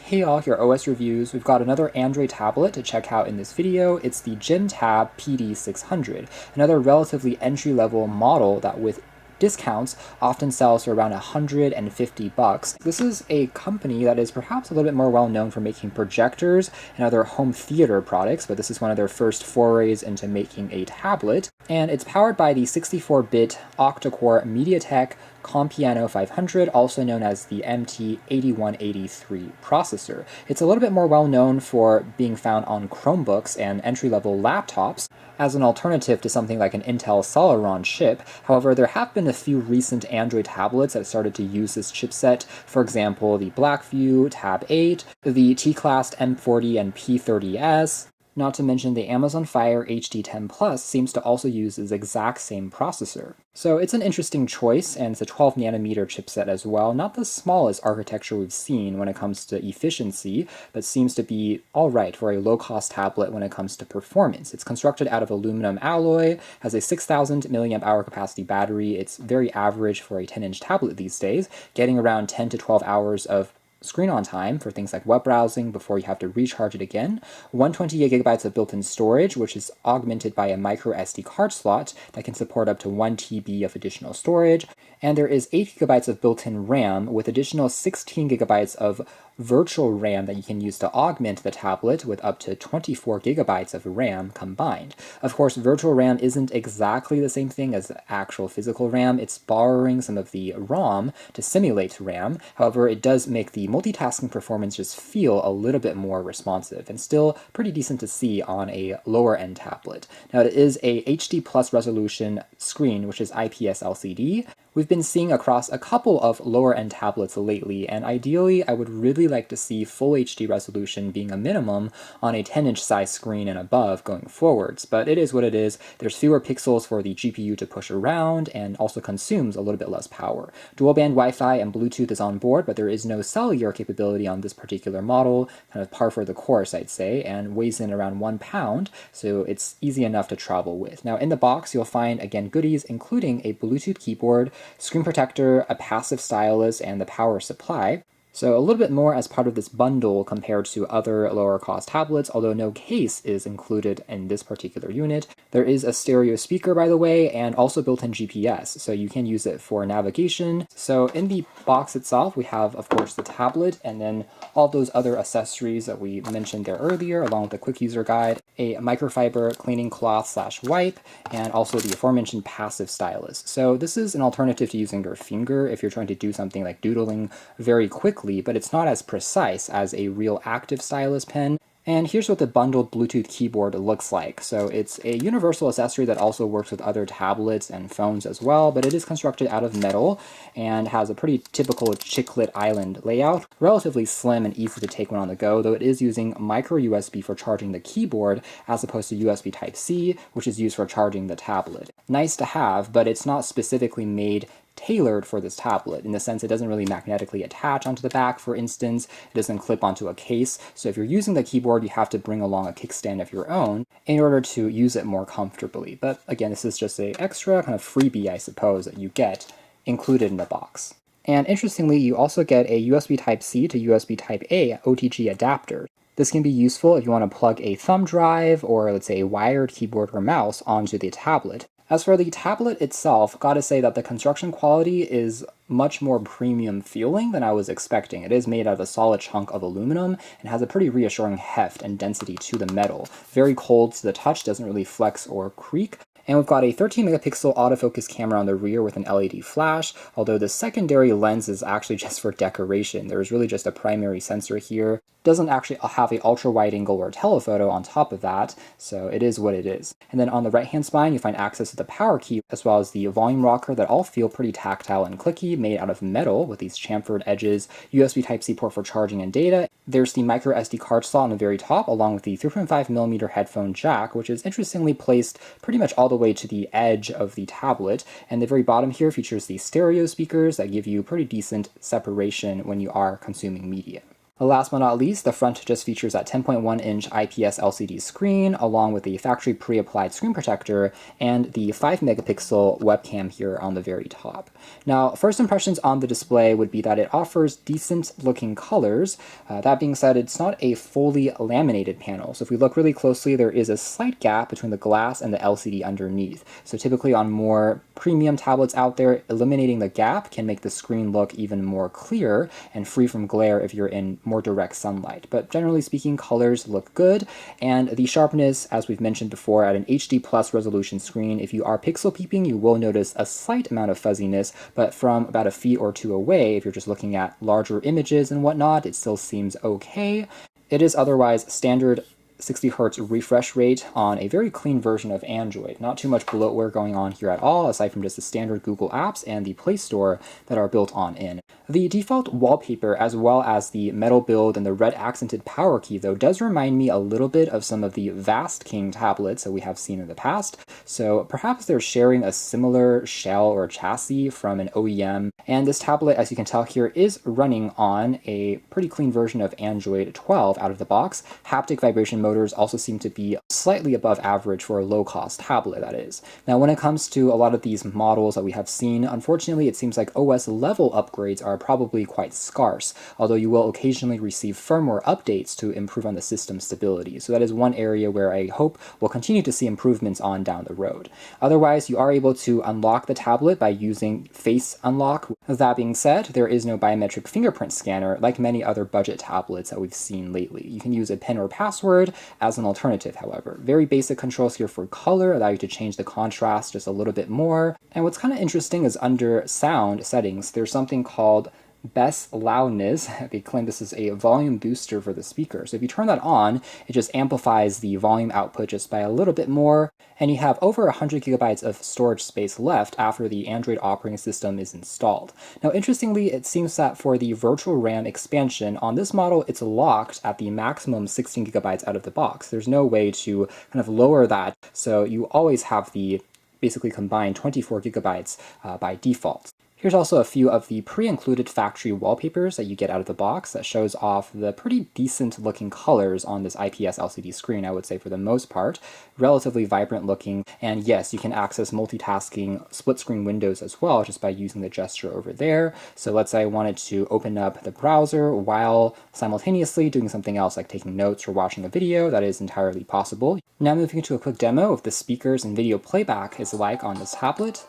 Hey all, here OS Reviews. We've got another Android tablet to check out in this video. It's the GenTab PD600, another relatively entry-level model that with discounts often sells for around $150. This is a company that is perhaps a little bit more well known for making projectors and other home theater products, but this is one of their first forays into making a tablet. And it's powered by the 64-bit octa-core MediaTek Compiano 500, also known as the MT8183 processor. It's a little bit more well known for being found on Chromebooks and entry-level laptops as an alternative to something like an Intel Celeron chip. However, there have been a few recent Android tablets that started to use this chipset. For example, the Blackview Tab 8, the T-Class M40 and P30S, not to mention the Amazon Fire HD10 Plus seems to also use this exact same processor. So it's an interesting choice, and it's a 12nm chipset as well. Not the smallest architecture we've seen when it comes to efficiency, but seems to be alright for a low-cost tablet when it comes to performance. It's constructed out of aluminum alloy, has a 6000 mAh capacity battery. It's very average for a 10-inch tablet these days, getting around 10 to 12 hours of screen on time for things like web browsing before you have to recharge it again, 128GB of built-in storage, which is augmented by a micro SD card slot that can support up to 1TB of additional storage, and there is 8GB of built-in RAM with additional 16GB of virtual RAM that you can use to augment the tablet with up to 24GB of RAM combined. Of course, virtual RAM isn't exactly the same thing as actual physical RAM. It's borrowing some of the ROM to simulate RAM. However, it does make the multitasking performance just feel a little bit more responsive and still pretty decent to see on a lower end tablet. Now, it is a HD plus resolution screen, which is IPS LCD. We've been seeing across a couple of lower-end tablets lately, and ideally I would really like to see full HD resolution being a minimum on a 10-inch size screen and above going forwards, but it is what it is. There's fewer pixels for the GPU to push around, and also consumes a little bit less power. Dual-band Wi-Fi and Bluetooth is on board, but there is no cellular capability on this particular model, kind of par for the course, I'd say, and weighs in around 1 pound, so it's easy enough to travel with. Now, in the box, you'll find, again, goodies including a Bluetooth keyboard, screen protector, a passive stylus, and the power supply. So a little bit more as part of this bundle compared to other lower cost tablets, although no case is included in this particular unit. There is a stereo speaker, by the way, and also built-in GPS, so you can use it for navigation. So in the box itself, we have, of course, the tablet, and then all those other accessories that we mentioned there earlier, along with the quick user guide, a microfiber cleaning cloth / wipe, and also the aforementioned passive stylus. So this is an alternative to using your finger if you're trying to do something like doodling very quickly, but it's not as precise as a real active stylus pen. And here's what the bundled Bluetooth keyboard looks like. So it's a universal accessory that also works with other tablets and phones as well, but it is constructed out of metal and has a pretty typical chiclet island layout. Relatively slim and easy to take when on the go, though it is using micro USB for charging the keyboard as opposed to USB Type-C, which is used for charging the tablet. Nice to have, but it's not specifically tailored for this tablet, in the sense it doesn't really magnetically attach onto the back, for instance. It doesn't clip onto a case, so if you're using the keyboard, you have to bring along a kickstand of your own in order to use it more comfortably. But again, this is just a extra kind of freebie, I suppose, that you get included in the box. And interestingly, you also get a USB Type-C to USB Type-A OTG adapter. This can be useful if you want to plug a thumb drive or, let's say, a wired keyboard or mouse onto the tablet. As for the tablet itself, gotta say that the construction quality is much more premium feeling than I was expecting. It is made out of a solid chunk of aluminum and has a pretty reassuring heft and density to the metal. Very cold to the touch, doesn't really flex or creak. And we've got a 13-megapixel autofocus camera on the rear with an LED flash, although the secondary lens is actually just for decoration. There is really just a primary sensor here. Doesn't actually have a ultra-wide angle or telephoto on top of that, so it is what it is. And then on the right-hand spine, you find access to the power key, as well as the volume rocker that all feel pretty tactile and clicky, made out of metal with these chamfered edges, USB Type-C port for charging and data. There's the micro SD card slot on the very top, along with the 3.5mm headphone jack, which is interestingly placed pretty much all the way to the edge of the tablet. And the very bottom here features the stereo speakers that give you pretty decent separation when you are consuming media. Last but not least, the front just features that 10.1-inch IPS LCD screen, along with the factory pre-applied screen protector and the 5-megapixel webcam here on the very top. Now, first impressions on the display would be that it offers decent-looking colors. That being said, it's not a fully laminated panel, so if we look really closely, there is a slight gap between the glass and the LCD underneath. So typically on more premium tablets out there, eliminating the gap can make the screen look even more clear and free from glare if you're in more direct sunlight. But generally speaking, colors look good, and the sharpness, as we've mentioned before, at an HD plus resolution screen, if you are pixel peeping, you will notice a slight amount of fuzziness, but from about a feet or two away, if you're just looking at larger images and whatnot, it still seems okay. It is otherwise standard 60 Hz refresh rate on a very clean version of Android. Not too much bloatware going on here at all, aside from just the standard Google apps and the Play Store that are built on in. The default wallpaper, as well as the metal build and the red accented power key, though, does remind me a little bit of some of the VastKing tablets that we have seen in the past, so perhaps they're sharing a similar shell or chassis from an OEM. And this tablet, as you can tell here, is running on a pretty clean version of Android 12 out of the box. Haptic vibration motors also seem to be slightly above average for a low-cost tablet, that is. Now, when it comes to a lot of these models that we have seen, unfortunately, it seems like OS level upgrades are probably quite scarce, although you will occasionally receive firmware updates to improve on the system stability. So that is one area where I hope we'll continue to see improvements on down the road. Otherwise, you are able to unlock the tablet by using Face Unlock. That being said, there is no biometric fingerprint scanner like many other budget tablets that we've seen lately. You can use a PIN or password as an alternative, however. Very basic controls here for color, allow you to change the contrast just a little bit more. And what's kind of interesting is under sound settings, there's something called Best Loudness. They claim this is a volume booster for the speaker. So if you turn that on, it just amplifies the volume output just by a little bit more, and you have over 100 gigabytes of storage space left after the Android operating system is installed. Now, interestingly, it seems that for the virtual RAM expansion, on this model, it's locked at the maximum 16 gigabytes out of the box. There's no way to kind of lower that, so you always have the basically combined 24 gigabytes by default. Here's also a few of the pre-included factory wallpapers that you get out of the box that shows off the pretty decent looking colors on this IPS LCD screen, I would say for the most part. Relatively vibrant looking, and yes, you can access multitasking split screen windows as well just by using the gesture over there. So let's say I wanted to open up the browser while simultaneously doing something else like taking notes or watching a video. That is entirely possible. Now moving to a quick demo of the speakers and video playback is like on this tablet.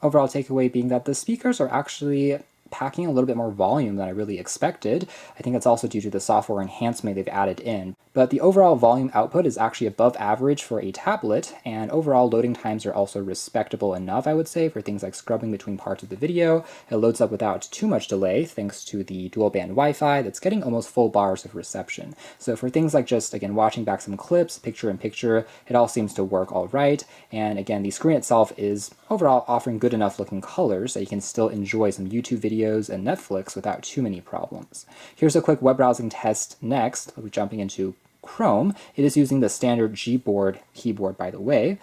Overall takeaway being that the speakers are actually packing a little bit more volume than I really expected. I think that's also due to the software enhancement they've added in. But the overall volume output is actually above average for a tablet, and overall loading times are also respectable enough, I would say, for things like scrubbing between parts of the video. It loads up without too much delay thanks to the dual band Wi-Fi that's getting almost full bars of reception. So for things like just, again, watching back some clips, picture-in-picture, it all seems to work all right. And again, the screen itself is overall offering good enough looking colors that you can still enjoy some YouTube videos and Netflix without too many problems. Here's a quick web browsing test next. We'll be jumping into Chrome. It is using the standard Gboard keyboard, by the way.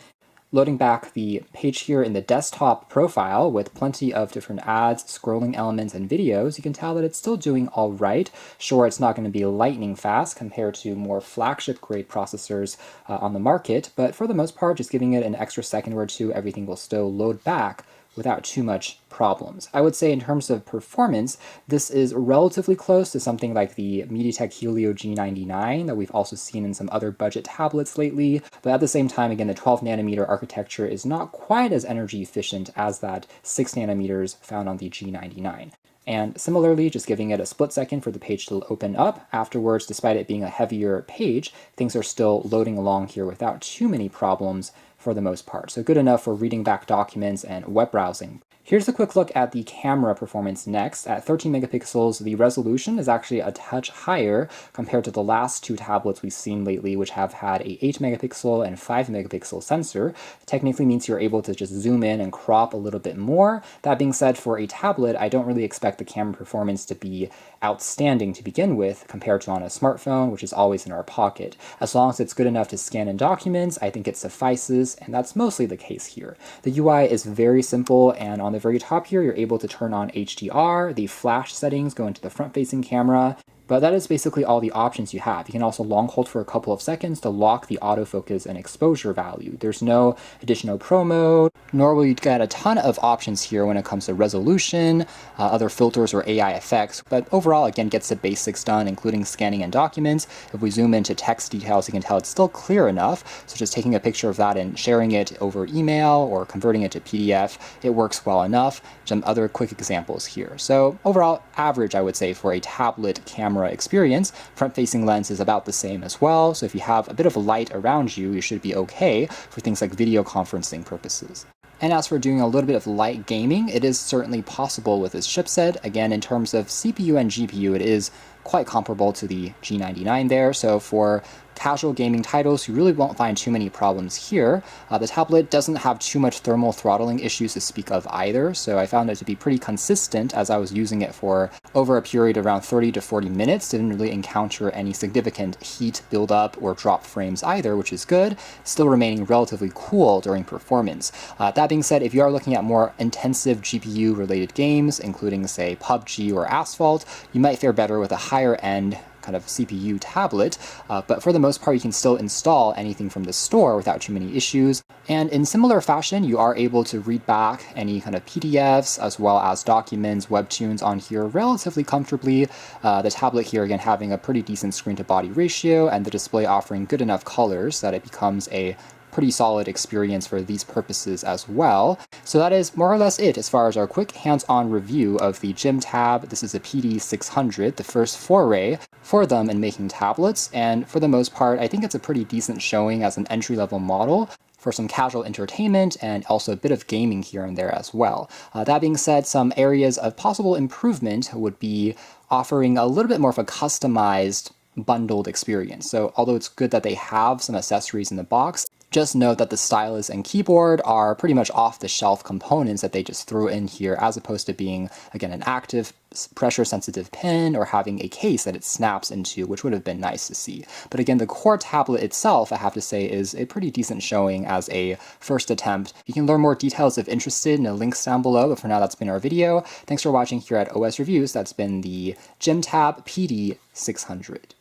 Loading back the page here in the desktop profile with plenty of different ads, scrolling elements, and videos, you can tell that it's still doing all right. Sure, it's not going to be lightning fast compared to more flagship grade processors on the market, but for the most part, just giving it an extra second or two, everything will still load back without too much problems. I would say in terms of performance, this is relatively close to something like the MediaTek Helio G99 that we've also seen in some other budget tablets lately, but at the same time, again, the 12 nanometer architecture is not quite as energy efficient as that 6 nanometers found on the G99. And similarly, just giving it a split second for the page to open up. Afterwards, despite it being a heavier page, things are still loading along here without too many problems for the most part. So good enough for reading back documents and web browsing. Here's a quick look at the camera performance next. At 13 megapixels, the resolution is actually a touch higher compared to the last two tablets we've seen lately, which have had a 8 megapixel and 5 megapixel sensor. It technically means you're able to just zoom in and crop a little bit more. That being said, for a tablet, I don't really expect the camera performance to be outstanding to begin with compared to on a smartphone, which is always in our pocket. As long as it's good enough to scan in documents, I think it suffices, and that's mostly the case here. The UI is very simple, and on the very top here, you're able to turn on HDR, the flash settings go into the front-facing camera, but that is basically all the options you have. You can also long hold for a couple of seconds to lock the autofocus and exposure value. There's no additional pro mode, nor will you get a ton of options here when it comes to resolution, other filters or AI effects, but overall, again, gets the basics done, including scanning and documents. If we zoom into text details, you can tell it's still clear enough, so just taking a picture of that and sharing it over email or converting it to PDF, it works well enough. Some other quick examples here. So overall, average, I would say, for a tablet camera experience. Front-facing lens is about the same as well, so if you have a bit of light around you, you should be okay for things like video conferencing purposes. And as for doing a little bit of light gaming, it is certainly possible with this chipset. Again, in terms of CPU and GPU, it is quite comparable to the G99 there, so for casual gaming titles, you really won't find too many problems here. The tablet doesn't have too much thermal throttling issues to speak of either, so I found it to be pretty consistent as I was using it for over a period around 30 to 40 minutes. Didn't really encounter any significant heat buildup or drop frames either, which is good, still remaining relatively cool during performance. That being said, if you are looking at more intensive GPU-related games, including, say, PUBG or Asphalt, you might fare better with a higher-end kind of CPU tablet, but for the most part, you can still install anything from the store without too many issues. And in similar fashion, you are able to read back any kind of PDFs as well as documents, webtoons on here relatively comfortably. The tablet here, again, having a pretty decent screen-to-body ratio and the display offering good enough colors that it becomes a pretty solid experience for these purposes as well. So that is more or less it as far as our quick hands-on review of the Gym Tab. This is a PD600, the first foray for them in making tablets, and for the most part, I think it's a pretty decent showing as an entry-level model for some casual entertainment and also a bit of gaming here and there as well. That being said, some areas of possible improvement would be offering a little bit more of a customized bundled experience. So although it's good that they have some accessories in the box, just note that the stylus and keyboard are pretty much off-the-shelf components that they just threw in here, as opposed to being, again, an active pressure-sensitive pen or having a case that it snaps into, which would have been nice to see. But again, the core tablet itself, I have to say, is a pretty decent showing as a first attempt. You can learn more details if interested in the links down below, but for now, that's been our video. Thanks for watching here at OS Reviews. That's been the Gym Tab PD600.